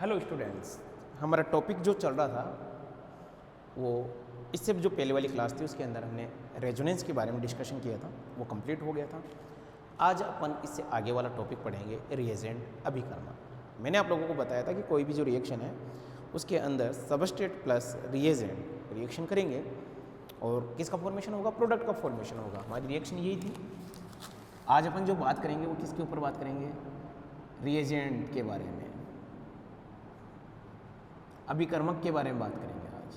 Hello students, हमारा topic जो चल रहा था वो इससे जो पहले वाली क्लास थी उसके अंदर हमने रेजोनेंस के बारे में डिस्कशन किया था, वो कंप्लीट हो गया था। आज अपन इससे आगे वाला टॉपिक पढ़ेंगे रिएजेंट अभिकर्मक। मैंने आप लोगों को बताया था कि कोई भी जो रिएक्शन है उसके अंदर सबस्ट्रेट प्लस रिएजेंट रिएक्शन करेंगे और किसका फॉर्मेशन होगा, प्रोडक्ट का फॉर्मेशन होगा। हमारी रिएक्शन यही थी। आज अपन जो बात करेंगे वो किसके ऊपर बात करेंगे, रिएजेंट के बारे में, अभिकर्मक के बारे में बात करेंगे आज।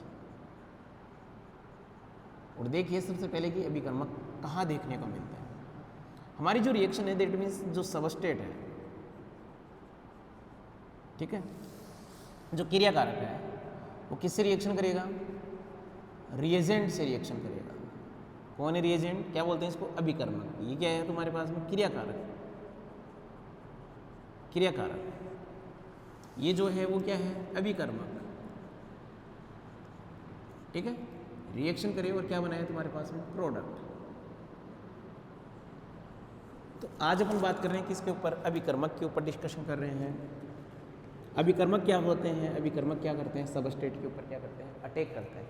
और देखिए सबसे पहले कि अभिकर्मक कहाँ देखने को मिलता है। हमारी जो रिएक्शन है दैट मीन्स जो सबस्ट्रेट है, ठीक है, जो क्रियाकारक है वो किससे रिएक्शन करेगा, रिएजेंट से रिएक्शन करेगा। कौन है रिएजेंट, क्या बोलते हैं इसको, अभिकर्मक। ये क्या है तुम्हारे पास में, क्रियाकारक। क्रियाकारक ये जो है वो क्या है, अभिकर्मक, ठीक है। रिएक्शन करे और क्या बनाए तुम्हारे पास में, प्रोडक्ट। तो आज अपन बात कर रहे हैं किसके ऊपर, अभिकर्मक के ऊपर डिस्कशन कर रहे हैं। अभिकर्मक क्या होते हैं, अभिकर्मक क्या करते हैं, सबस्ट्रेट के ऊपर क्या करते हैं, अटैक करते हैं।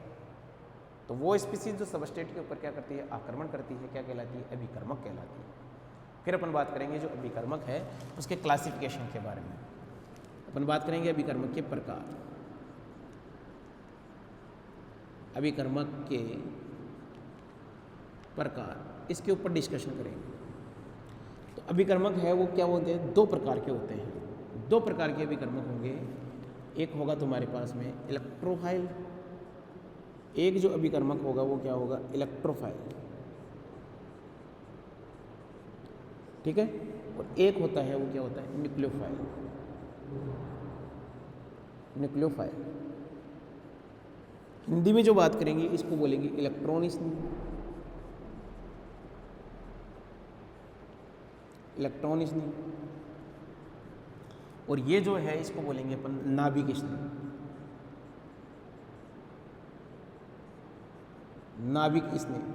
तो वो स्पीसीज जो सबस्ट्रेट के ऊपर क्या करती है, आक्रमण करती है, क्या कहलाती है, अभिकर्मक कहलाती है। फिर अपन बात करेंगे जो अभिकर्मक है उसके क्लासिफिकेशन के बारे में। अपन बात करेंगे अभिकर्मक के प्रकार, अभिकर्मक के प्रकार, इसके ऊपर डिस्कशन करेंगे। तो अभिकर्मक है वो क्या बोलते हैं, दो प्रकार के होते हैं। दो प्रकार के अभिकर्मक होंगे। एक होगा तुम्हारे पास में इलेक्ट्रोफाइल, एक जो अभिकर्मक होगा वो क्या होगा, इलेक्ट्रोफाइल, ठीक है। और एक होता है वो क्या होता है, न्यूक्लियोफाइल। न्यूक्लियोफाइल हिंदी में जो बात करेंगे इसको बोलेंगे इलेक्ट्रॉन स्नेही। इलेक्ट्रॉन स्नेही। और ये जो है इसको बोलेंगे अपन नाभिक स्नेही। नाभिक स्नेही।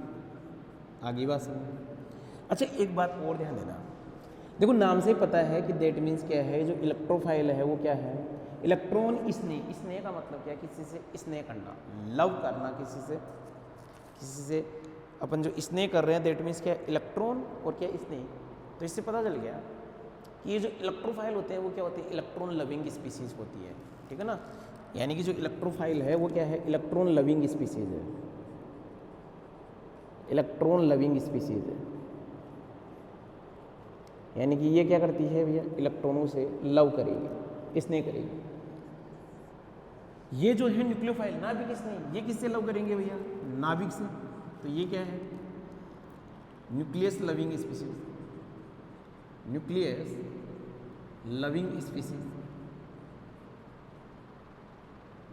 आगे बात समझ। अच्छा एक बात और ध्यान देना, देखो नाम से पता है कि दैट मीन्स क्या है, जो इलेक्ट्रोफाइल है वो क्या है, इलेक्ट्रॉन स्नेह। स्नेह का मतलब क्या है, किसी से स्नेह करना, लव करना, किसी से अपन जो स्नेह कर रहे हैं दैट मीन्स क्या है, इलेक्ट्रॉन और क्या स्नेह। तो इससे पता चल गया कि ये जो इलेक्ट्रोफाइल होते हैं वो क्या होते हैं, इलेक्ट्रॉन लविंग स्पीसीज होती है, ठीक है ना। यानी कि जो इलेक्ट्रोफाइल है वो क्या है, इलेक्ट्रॉन लविंग स्पीसीज है। इलेक्ट्रॉन लविंग स्पीसीज है, यानी कि ये क्या करती है भैया, इलेक्ट्रॉनों से लव करेगी, स्नेह करेगी। ये जो है न्यूक्लियोफाइल, नाभिक स्नेही, ये किससे लव करेंगे भैया, नाभिक से। तो ये क्या है, nucleus loving species. Nucleus loving species,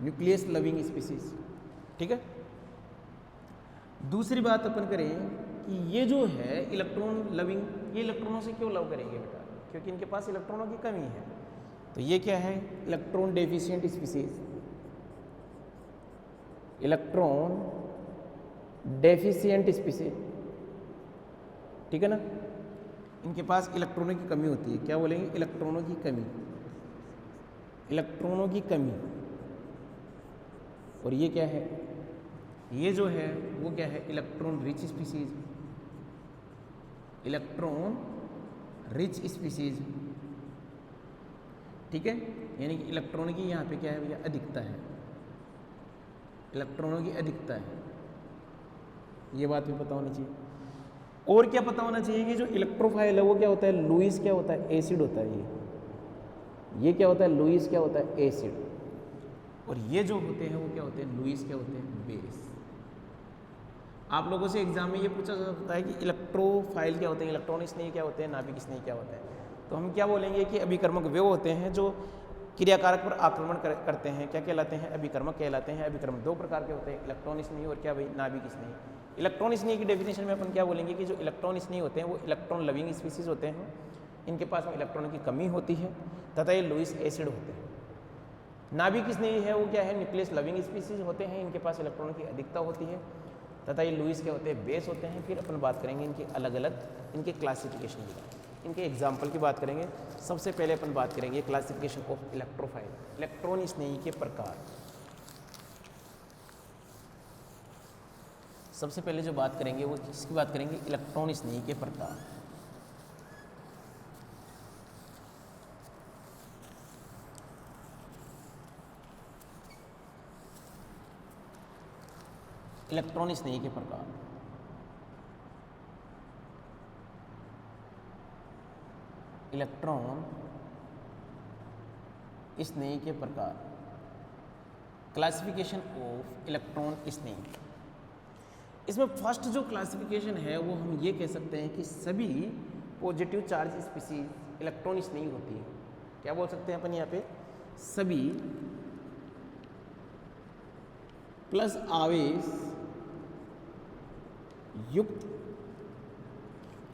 nucleus loving species, ठीक है। दूसरी बात अपन करें कि ये जो है इलेक्ट्रॉन लविंग, ये इलेक्ट्रॉनों से क्यों लव करेंगे बेटा, क्योंकि इनके पास इलेक्ट्रॉनों की कमी है। तो ये क्या है, electron deficient species. Electron deficient species, ठीक है ना। इनके पास इलेक्ट्रॉनों की कमी होती है, क्या बोलेंगे, इलेक्ट्रॉनों की कमी। इलेक्ट्रॉनों की कमी। और ये क्या है, ये जो है वो क्या है, electron rich species. Electron rich species, ठीक है। यानी कि इलेक्ट्रॉन की यहाँ पे क्या है भैया, अधिकता है। इलेक्ट्रॉनों की अधिकता है, ये बात भी पता होनी चाहिए। और क्या पता होना चाहिए कि जो इलेक्ट्रोफाइल है वो क्या होता है, लुईस क्या होता है, एसिड होता है। ये क्या होता है, लुईस क्या होता है, एसिड। और ये जो होते हैं वो क्या होते हैं, लुईस क्या होते हैं, बेस। आप लोगों से एग्जाम में ये पूछा जा सकता है कि इलेक्ट्रोफाइल क्या होते हैं, इलेक्ट्रॉन स्नेही क्या होते हैं, नाभिक स्नेही क्या होते हैं। तो हम क्या बोलेंगे कि अभिकर्मक वे होते हैं जो क्रियाकारक पर आक्रमण करते हैं, क्या कहलाते हैं, अभिकर्मक कहलाते हैं। अभिकर्मक दो प्रकार के होते हैं, इलेक्ट्रॉन स्नेही और क्या भाई, नाभिक स्नेही। इलेक्ट्रॉन स्नेही की डेफिनेशन में अपन क्या बोलेंगे कि जो इलेक्ट्रॉन स्नेही होते हैं वो इलेक्ट्रॉन लविंग स्पीसीज होते हैं, इनके पास में इलेक्ट्रॉन की कमी होती है तथा ये लुईस एसिड होते हैं। नाभिक स्नेही है वो क्या है, न्यूक्लियस लविंग स्पीसीज होते हैं, इनके पास इलेक्ट्रॉन की अधिकता होती है तथा ये लुईस क्या होते हैं, बेस होते हैं। फिर अपन बात करेंगे इनके अलग अलग इनके क्लासिफिकेशन की। इनके एग्जाम्पल की बात करेंगे। सबसे पहले अपन बात करेंगे क्लासिफिकेशन ऑफ इलेक्ट्रोफाइल, इलेक्ट्रॉन स्नेही के प्रकार। सबसे पहले जो बात करेंगे वो किसकी बात करेंगे, इलेक्ट्रॉन स्नेही के प्रकार। इलेक्ट्रॉन स्नेही के प्रकार। इलेक्ट्रॉन स्नेही के प्रकार, क्लासिफिकेशन ऑफ इलेक्ट्रॉन स्नेही। इसमें फर्स्ट जो क्लासिफिकेशन है वो हम ये कह सकते हैं कि सभी पॉजिटिव चार्ज स्पीसीज इलेक्ट्रॉन स्नेही होती है। क्या बोल सकते हैं अपन यहाँ पे, सभी प्लस आवेश युक्त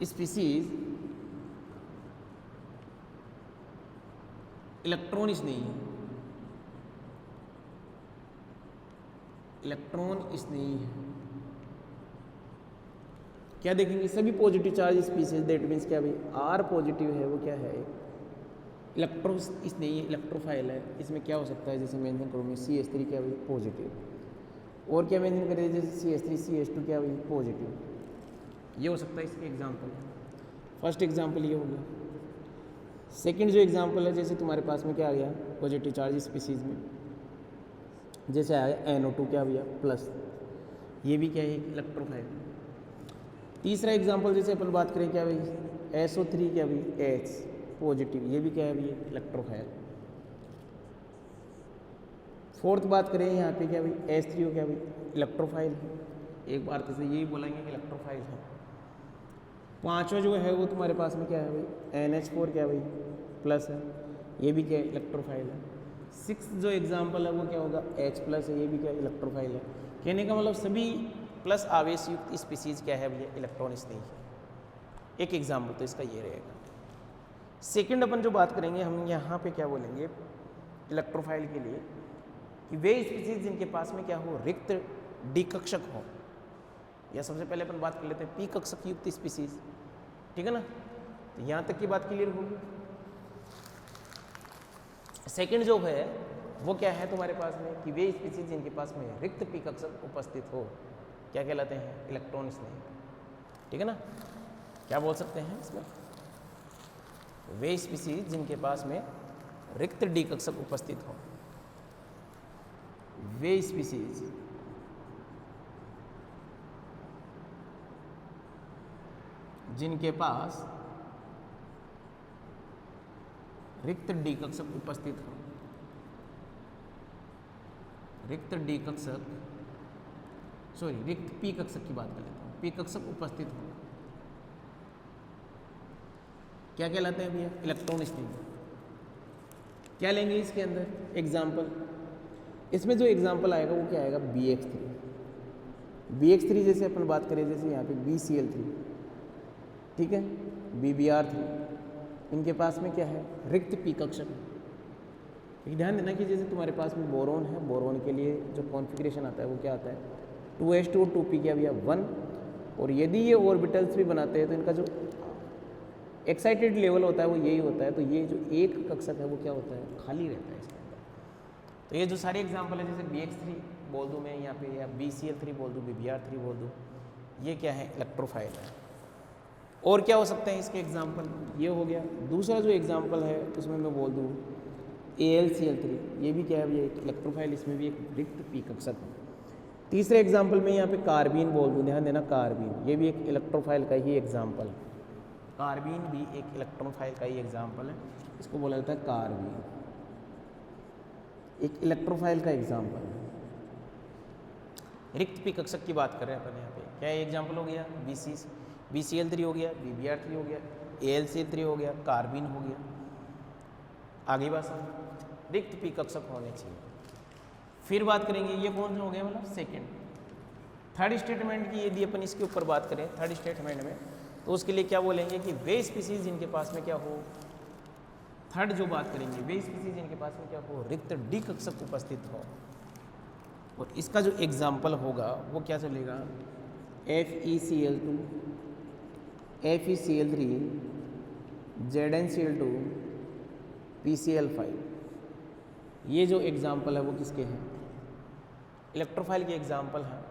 स्पीसीज इलेक्ट्रॉन स्नेही है। इलेक्ट्रॉन स्नेही है। क्या देखेंगे, सभी positive charge species, that means क्या भाई, आर पॉजिटिव है वो क्या है, इलेक्ट्रो स्नेही इलेक्ट्रोफाइल है। इसमें क्या हो सकता है, जैसे मेंशन करूँगी CH3 क्या भाई पॉजिटिव, और क्या मेंशन करें जैसे CH3 CH2 क्या भाई पॉजिटिव। ये हो सकता है इसके एग्जाम्पल। फर्स्ट एग्जाम्पल ये हो गया। सेकंड जो एग्जाम्पल है, जैसे तुम्हारे पास में क्या आ गया पॉजिटिव चार्ज स्पीसीज में, जैसे आया NO2 क्या भैया प्लस, ये भी क्या है इलेक्ट्रोफाइल। तीसरा एग्जाम्पल जैसे अपन बात करें क्या भाई SO3 क्या भाई H पॉजिटिव, ये भी क्या है भैया इलेक्ट्रोफाइल। फोर्थ बात करें यहाँ पे क्या भाई H3O क्या भाई इलेक्ट्रोफाइल है। एक बार तो से यही बोलेंगे कि इलेक्ट्रोफाइल है। पांचवा जो है वो तुम्हारे पास में क्या है भाई NH4 क्या भाई प्लस है, ये भी क्या है इलेक्ट्रोफाइल है। सिक्स जो एग्जाम्पल है वो क्या होगा H प्लस है, ये भी क्या इलेक्ट्रोफाइल है। कहने का मतलब सभी प्लस आवेश युक्त स्पीसीज क्या है भैया इलेक्ट्रॉन स्नेही है। एक एग्जाम्पल तो इसका ये रहेगा। सेकंड अपन जो बात करेंगे हम यहाँ पे क्या बोलेंगे इलेक्ट्रोफाइल के लिए, कि वे स्पीसीज जिनके पास में क्या हो रिक्त डी कक्षक हो, या सबसे पहले अपन बात कर लेते हैं पी कक्षक युक्त स्पीसीज, ठीक है ना। तो यहाँ तक की बात क्लियर होगी। सेकंड जो है वो क्या है तुम्हारे पास में, कि वे स्पीसीज जिनके पास में रिक्त पी कक्षक उपस्थित हो क्या कहलाते हैं इलेक्ट्रॉन स्नेही, ठीक है ना। क्या बोल सकते हैं इसमें, वे स्पीसीज जिनके पास में रिक्त डी कक्षक उपस्थित हो, वे स्पीसीज जिनके पास रिक्त डी कक्षक उपस्थित हो, रिक्त डी कक्षक सॉरी रिक्त पी कक्षक की बात कर लेता हूँ, पी कक्षक उपस्थित हो क्या कहलाते हैं भैया इलेक्ट्रॉन स्नेही। क्या लेंगे इसके अंदर एग्जाम्पल, इसमें जो एग्जाम्पल आएगा वो क्या आएगा BX3। BX3 जैसे अपन बात करें जैसे यहाँ पे BCl3, ठीक है, BBr3, इनके पास में क्या है रिक्त पी कक्षक। एक ध्यान देना कि जैसे तुम्हारे पास में बोरोन है, बोरोन के लिए जो कॉन्फ़िगरेशन आता है वो क्या आता है 2s2 और 2p क्या भैया 1, और यदि ये ऑर्बिटल्स भी बनाते हैं तो इनका जो एक्साइटेड लेवल होता है वो यही होता है। तो ये जो एक कक्षक है वो क्या होता है खाली रहता है इसके अंदर। तो ये जो सारे एग्जाम्पल है जैसे BX3 बोल दूँ मैं यहाँ पे, या BCl3 बोल दूँ, BBr3 बोल दूँ, ये क्या है इलेक्ट्रोफाइल है। और क्या हो सकते हैं इसके एग्जाम्पल, ये हो गया। दूसरा जो एग्जाम्पल है उसमें मैं बोल दूँ AlCl3, ये भी क्या है भैया एक इलेक्ट्रोफाइल, इसमें भी एक रिक्त पी कक्षक है। तीसरे एग्जाम्पल में यहाँ पे कार्बीन बोल दूँ, ध्यान देना कार्बीन, ये भी एक इलेक्ट्रोफाइल का ही एग्जाम्पल है। कार्बीन भी एक इलेक्ट्रोफाइल का ही एग्जाम्पल है, इसको बोला जाता है कार्बीन, एक इलेक्ट्रोफाइल का एग्जाम्पल है। रिक्त पी कक्षक की बात कर रहे हैं अपन यहाँ पे, क्या एग्जाम्पल हो गया BCl3 हो गया, BBr3 हो गया, AlCl3 हो गया, कार्बीन हो गया। आगे बात रिक्त पी कक्षक होने चाहिए। फिर बात करेंगे ये कौन सा हो गया मतलब सेकंड। थर्ड स्टेटमेंट की यदि अपन इसके ऊपर बात करें थर्ड स्टेटमेंट में, तो उसके लिए क्या बोलेंगे कि वे स्पीसीज जिनके पास में क्या हो, थर्ड जो बात करेंगे वे स्पीसीज जिनके पास में क्या हो रिक्त डी कक्षक उपस्थित हो, और इसका जो एग्जाम्पल होगा वो क्या चलेगा FeCl2, FeCl3, ZnCl2 PCl5, ये जो एग्जाम्पल है वो किसके हैं? इलेक्ट्रोफाइल के एग्जाम्पल हैं,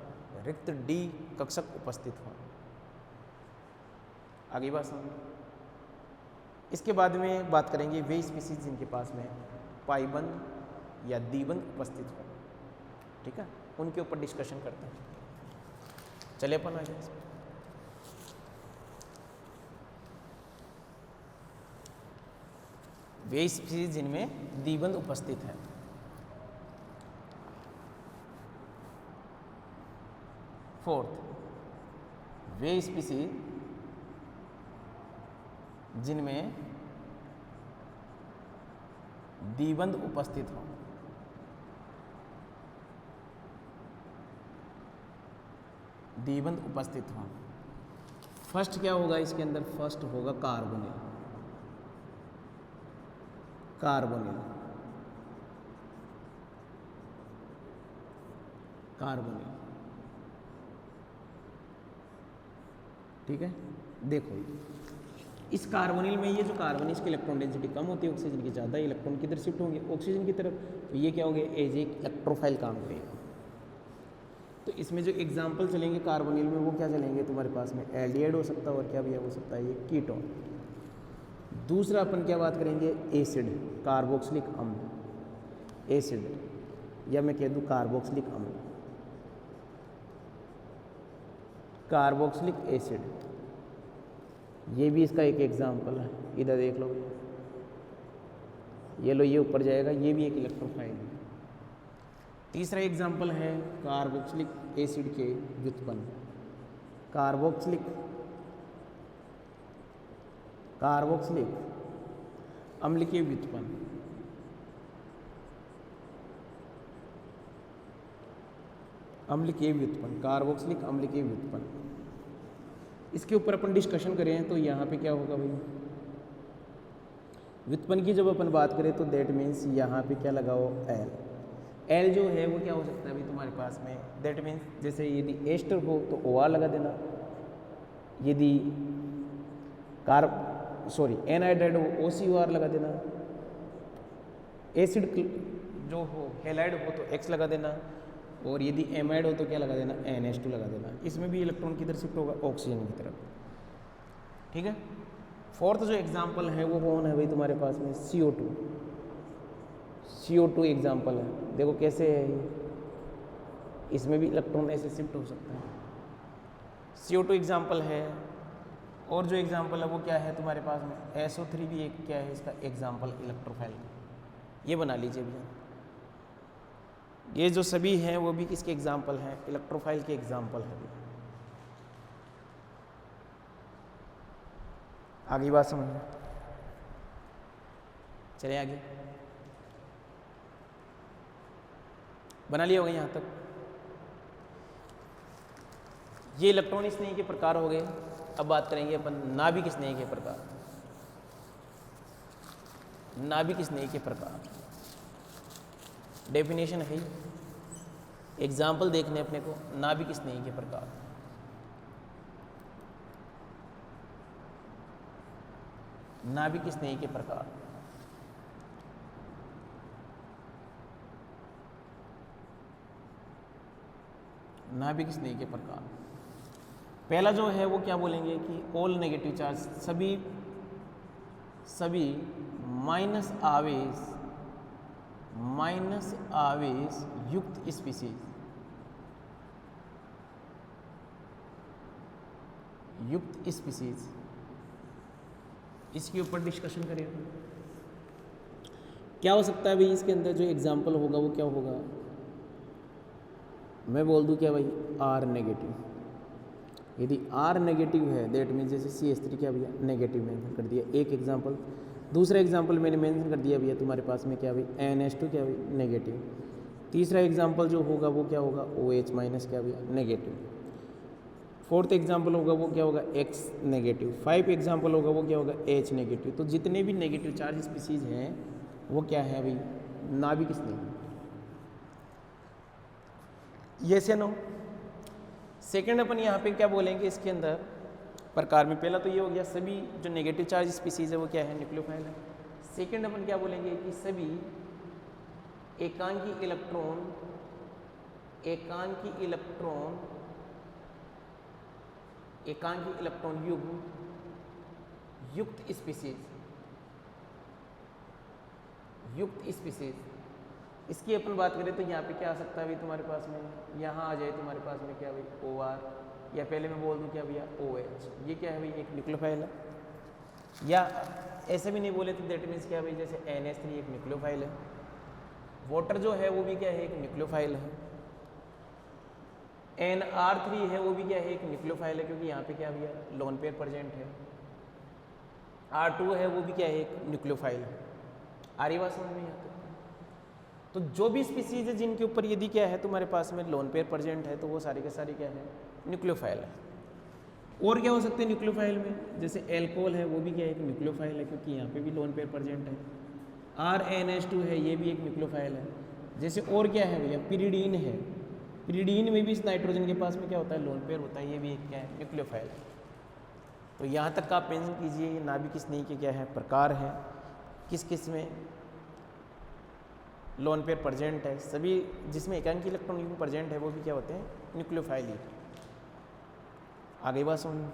रिक्त डी कक्षक उपस्थित हो। आगे बात समझ। इसके बाद में बात करेंगे वे स्पीसीज जिनके पास में पाइबंद या दीबंद उपस्थित हो, ठीक है, उनके ऊपर डिस्कशन करते हैं। चलिए अपन आगे। वे स्पीसीज जिनमें दीबंद उपस्थित है। फोर्थ, वे स्पीसीज जिनमें दीबंद उपस्थित हो। दीबंद उपस्थित हो। फर्स्ट क्या होगा इसके अंदर? फर्स्ट होगा कार्बोनिल। कार्बोनिल, कार्बोनिल, ठीक है। देखो इस कार्बोनिल में ये जो कार्बन है इसकी इलेक्ट्रॉन डेंसिटी कम होती है, ऑक्सीजन की ज़्यादा, इलेक्ट्रॉन किधर शिफ्ट होंगे? ऑक्सीजन की तरफ। तो ये क्या हो गया? एज एक इलेक्ट्रोफाइल काम करेगा। तो इसमें जो एग्जाम्पल चलेंगे कार्बोनिल में वो क्या चलेंगे तुम्हारे पास में? एल्डिहाइड हो सकता है, और क्या भी हो सकता है? ये कीटोन। दूसरा अपन क्या बात करेंगे? एसिड, कार्बोक्सिलिक अम्ल। एसिड, या मैं कह दूँ कार्बोक्सिलिक अम्ल, कार्बोक्सिलिक एसिड, ये भी इसका एक एग्जाम्पल है। इधर देख लो, ये लो, ये ऊपर जाएगा, ये भी एक इलेक्ट्रोफाइल है। तीसरा एग्जाम्पल है कार्बोक्सिलिक एसिड के व्युत्पन्न। कार्बोक्सिलिक अम्ल के व्युत्पन्न। अम्ल के व्युत्पन्न, कार्बोक्सिलिक अम्ल के व्युत्पन्न। इसके ऊपर अपन डिस्कशन करें तो यहाँ पे क्या होगा भाई? व्युत्पन्न की जब अपन बात करें तो दैट मीन्स यहाँ पे क्या लगाओ? एल। एल जो है वो क्या हो सकता है भाई तुम्हारे पास में? दैट मीन्स जैसे यदि एस्टर हो तो OR लगा देना, यदि एनहाइड्राइड हो OCOR लगा देना, एसिड जो हो हेलाइड हो तो X लगा देना, और यदि एमाइड हो तो क्या लगा देना? NH2 लगा देना। इसमें भी इलेक्ट्रॉन किधर शिफ्ट होगा? ऑक्सीजन की तरफ, ठीक है। फोर्थ जो एग्जाम्पल है वो कौन है भाई तुम्हारे पास में? CO2। CO2 एग्जाम्पल है। देखो कैसे है ये, इसमें भी इलेक्ट्रॉन ऐसे शिफ्ट हो सकता है। CO2 एग्जाम्पल है। और जो एग्जाम्पल है वो क्या है तुम्हारे पास में? SO3 भी एक क्या है इसका एग्जाम्पल इलेक्ट्रोफाइल। ये बना लीजिए भैया। ये जो सभी हैं वो भी किसके एग्जाम्पल हैं? इलेक्ट्रोफाइल के एग्जाम्पल है। आगे बात समझना, चलिए आगे। बना लिया होगा यहाँ तक। ये इलेक्ट्रॉन स्नेह के प्रकार हो गए। अब बात करेंगे अपन नाभिक स्नेह के प्रकार। नाभिक स्नेह के प्रकार डेफिनेशन है, एग्जाम्पल देखने अपने को। नाभिक स्नेह के प्रकार, नाभिक स्नेह के प्रकार। नाभिक स्नेह के प्रकार, पहला जो है वो क्या बोलेंगे कि ऑल नेगेटिव चार्ज, सभी माइनस आवेश युक्त स्पीसीज, इसके ऊपर डिस्कशन करें। क्या हो सकता है भाई इसके अंदर? जो एग्जाम्पल होगा वो क्या होगा? मैं बोल दूं क्या भाई? R negative. यदि R नेगेटिव है दैट मीन्स जैसे CH3 क्या भैया? नेगेटिव मेंशन कर दिया, एक एग्जाम्पल। दूसरा एग्जाम्पल मैंने मेंशन कर दिया भैया तुम्हारे पास में क्या भाई? NH2 क्या भाई? नेगेटिव। तीसरा एग्जाम्पल जो होगा वो क्या होगा? OH माइनस क्या भैया? नेगेटिव। फोर्थ एग्जाम्पल होगा वो क्या होगा? X negative. 5 एग्जाम्पल होगा वो क्या होगा? H negative. तो जितने भी नेगेटिव चार्ज स्पीसीज हैं वो क्या है भाई? नाभिक स्नेह। ये से नो। सेकेंड अपन यहाँ पे क्या बोलेंगे इसके अंदर? प्रकार में पहला तो ये हो गया, सभी जो नेगेटिव चार्ज स्पीसीज है वो क्या है, न्यूक्लियोफाइल है। सेकंड अपन क्या बोलेंगे कि सभी एकांकी इलेक्ट्रॉन युक्त स्पीसीज, इसकी अपन बात करें तो यहाँ पे क्या आ सकता है भाई तुम्हारे पास में, यहाँ आ जाए तुम्हारे पास में क्या भाई OR, या पहले मैं बोल दूँ क्या भैया OH, ये क्या है भाई एक न्यूक्लियोफाइल है। या ऐसे भी नहीं बोले तो दैट मीन्स क्या भाई जैसे NH3 एक न्यूक्लियोफाइल है, वाटर जो है वो भी क्या है एक न्यूक्लियोफाइल है, NR3 है वो भी क्या है एक न्यूक्लियोफाइल है, क्योंकि यहाँ पे क्या भैया लोन पेयर प्रेजेंट है। R2 है वो भी क्या है एक न्यूक्लियोफाइल है। आ रही बात समझ में यहाँ तक? तो जो भी स्पीसीज है जिनके ऊपर यदि क्या है तुम्हारे पास में लोन पेयर प्रेजेंट है तो वो सारे के सारे क्या है न्यूक्लियोफाइल है। और क्या हो सकते हैं न्यूक्लियोफाइल में, जैसे एल्कोहल है वो भी क्या है एक न्यूक्लियोफाइल है, क्योंकि यहाँ पे भी लोन पेयर प्रेजेंट है। RNH2 है ये भी एक न्यूक्लियोफाइल है। जैसे और क्या है भैया पिरिडीन है, पिरिडीन में भी इस नाइट्रोजन के पास में क्या होता है लोन पेयर होता है, ये भी एक क्या है न्यूक्लियोफाइल है। तो यहाँ तक का आप मेंशन कीजिए ये नाभिक स्नेही के क्या है प्रकार है, किस किस में लोन पेयर प्रेजेंट है, सभी जिसमें एकांकी इलेक्ट्रॉन प्रेजेंट है वो भी क्या होते हैं न्यूक्लियोफाइल ही। आगे बात समझ में,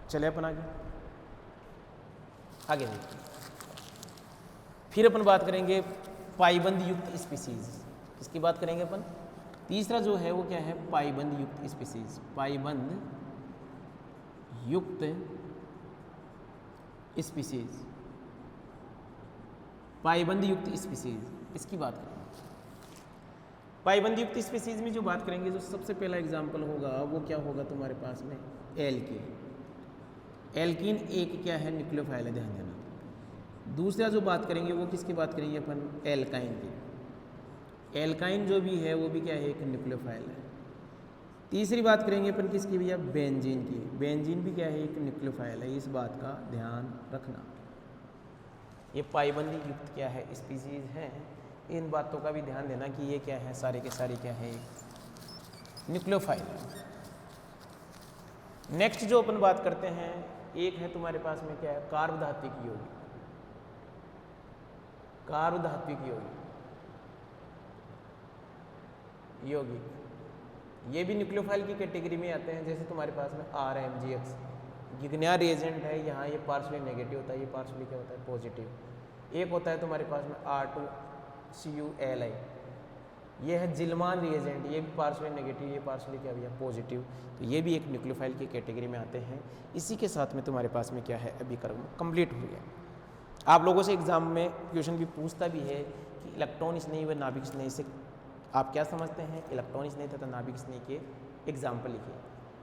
चले अपन आगे देखिए। फिर अपन बात करेंगे पाइबंद युक्त स्पीसीज, इसकी बात करेंगे अपन। तीसरा जो है वो क्या है पाइबंद युक्त स्पीसीज, पाइबंद युक्त स्पीसीज, पाइबंद युक्त स्पीसीज, इसकी बात करेंगे। पाइबंद युक्त स्पीसीज में जो बात करेंगे, जो सबसे पहला एग्जाम्पल होगा वो क्या होगा तुम्हारे पास में एल्कीन। एल्कीन एक क्या है न्यूक्लियोफाइल है, ध्यान देना। दूसरा जो बात करेंगे वो किसकी बात करेंगे अपन एल्काइन की। एल्काइन जो भी है वो भी क्या है एक न्यूक्लियोफाइल है। तीसरी बात करेंगे अपन किसकी भैया बेंजीन की। बेंजीन भी क्या है एक न्यूक्लियोफाइल है, इस बात का ध्यान रखना। ये पाइबंदी युक्त क्या है स्पीसीज है, इन बातों का भी ध्यान देना कि ये क्या है सारे के सारे क्या है न्यूक्लियोफाइल। नेक्स्ट जो अपन बात करते हैं एक है तुम्हारे पास में क्या है कार्बधात्विक यौगिक। कार्बधात्विक यौगिक ये भी न्यूक्लियोफाइल की कैटेगरी में आते हैं। जैसे तुम्हारे पास में RMGX गिग्निया रिएजेंट है, यहाँ ये पार्शली नेगेटिव होता है, ये पार्शली क्या होता है पॉजिटिव। एक होता है तुम्हारे पास में R2CuLi, ये है जिल्मान रिएजेंट, ये भी पार्शली नेगेटिव, ये पार्शली क्या भैया पॉजिटिव। तो ये भी एक न्यूक्लियोफाइल की कैटेगरी में आते हैं। इसी के साथ में तुम्हारे पास में क्या है अभिकर्म कंप्लीट हो गया। आप लोगों से एग्जाम में क्वेश्चन भी पूछता भी है कि इलेक्ट्रॉन स्नेही व नाभिक स्नेही से आप क्या समझते हैं, इलेक्ट्रॉन स्नेही तथा नाभिक स्नेही के एग्जाम्पल लिखिए।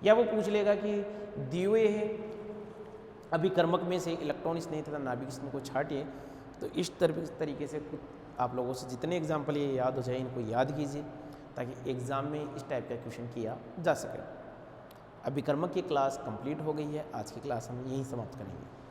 या वो पूछ लेगा कि दिए है अभिकर्मक में से इलेक्ट्रॉन स्नेही तथा नाभिक स्नेही को छाटिए। तो इस तरीके से कुछ आप लोगों से जितने एग्जाम्पल ये याद हो जाए इनको याद कीजिए, ताकि एग्ज़ाम में इस टाइप का क्वेश्चन किया जा सके। अभिकर्मक की क्लास कंप्लीट हो गई है। आज की क्लास हम यहीं समाप्त करेंगे।